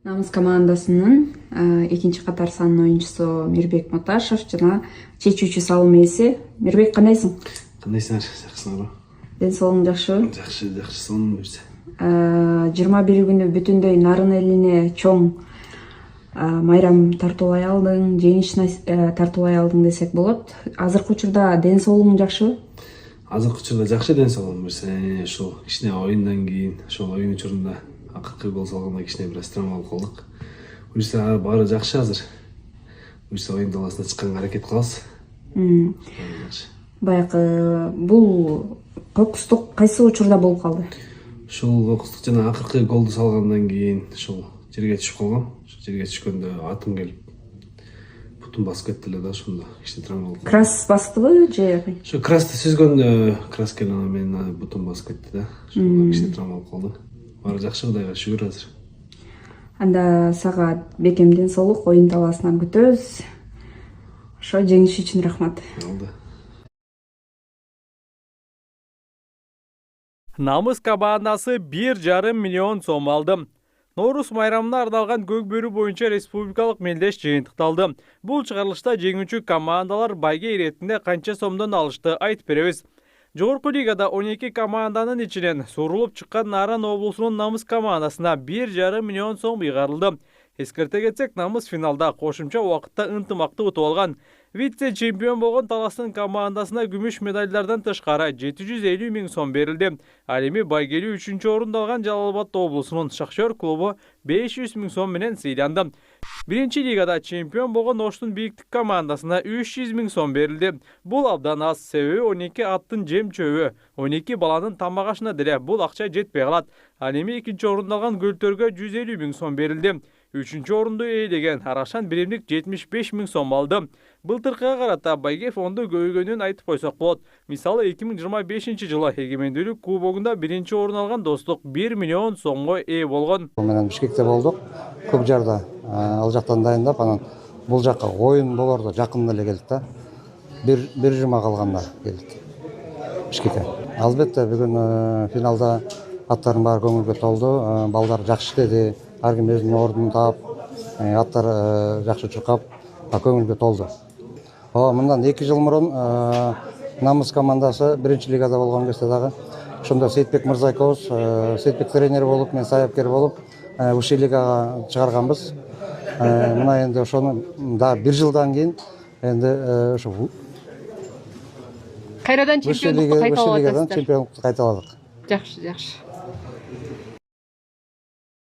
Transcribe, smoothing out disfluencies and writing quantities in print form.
Намыс командасынын экинчи катар санын оюнчусу Мирбек Моташев жана чечүүчү салым ээси. Мирбек, кандайсың? Кандайсыңар? Жакшысыңарбы? Ден соолугуң жакшыбы? Жакшы, сонун берсе. 21 күнү бүтүндөй нарын элине чоң майрам тартуулай алдың, жеңиш тартуулай алдың десек болот. Азыркы учурда ден соолугуң жакшыбы? Азыркы учурда жакшы ден соолугум берсе, ушул кичине оюндан кийин, ошол оюн учурунда акыркы гол салганда кичине бир травма болуп калдык. Буюрса баары жакшы азыр. Буюрса оюн талаасына чыкканга аракет кылабыз. Баягы бул кокустук кайсы учурда болуп калды? Ушул кокустук жана акыркы голду салгандан кийин ушул жерге түшүп калгам. Ошол жерге түшкөндө атым келип бутум басып кетти эле да, ошондо кичине травма болуп. Крас бастыбы же? Ошо красты сүзгөндө крас келип анан менин бутум басып кетти да. Ошол кичине травма болуп калды. Баары жакшы, Кудайга шүгүр азыр. Анда сага бекем ден соолук, оюн талаасынан күтөбүз. Ошо жеңиш үчүн рахмат. Алды. Намыс командасы 1,5 миллион сом алды. Ноорус майрамына ардалган көк бөрү боюнча республикалык мелдеш жыйынтыкталды. Бул чыгарылышта жеңүүчү командалар байге иретинде канча сомдон алышты айтып беребиз. Жогорку лигада 12 команданын ичинен сурулуп чыккан Наран облусунун Намыс командасына 1,5 миллион сом ыйгарылды. Эскерте кетсек, Намыс финалда кошумча убакытта ынтымакты утуп алган. Вице-чемпион болгон Таластын командасына күмүш медальдардан тышкары 750 000 сом берилди. Ал эми байгелүү 3-орунду алган Жалал Абад облусунун Шахтер клубу 500 000 сом менен сыйланды. Биринчи лигада чемпион болгон Оштун Бийиктик командасына 300 000 сом берилди. Бул абдан аз, себеби 12 аттын жем чөбү, 12 баланын тамак ашына деле бул акча жетпей калат. Ал эми экинчи орунду алган Көлтөргө 150 000 сом берилди. Үчүнчү орунду ээлеген Арашан Биримдик 75 000 сом алды. Былтыркыга карата байге фонду көбөйгөнүн айтып койсок болот. Мисалы 2025 жылы эгемендүүлүк кубогунда биринчи орун алган Достук 1 миллион сомго ээ болгон. Бул менен Бишкекте болдук. Көп жарда ал жактан дайындап, анан бул жакка оюн болордо жакын эле келдик да. Бир жума калганда келдик Бишкекке. Албетте бүгүн финалда аттардын баары көңүлгө толду. Балдар жакшы иштеди. Ар ким өзүнүн ордун таап, аттар жакшы чуркап, көңүлгө толду. Мындан 2 жыл мурун Намыс командасы биринчи лигада болгон кезде дагы ошондо Сейитбек Мырзайковубуз, Сейитбек тренер болуп, мен саяпкер болуп, ушул лигага чыгарганбыз. Мына энди ошону да 1 жылдан кийин энди ошо кайрадан чемпиондукту кайталадык. Чемпиондукту кайталадык. Жакшы.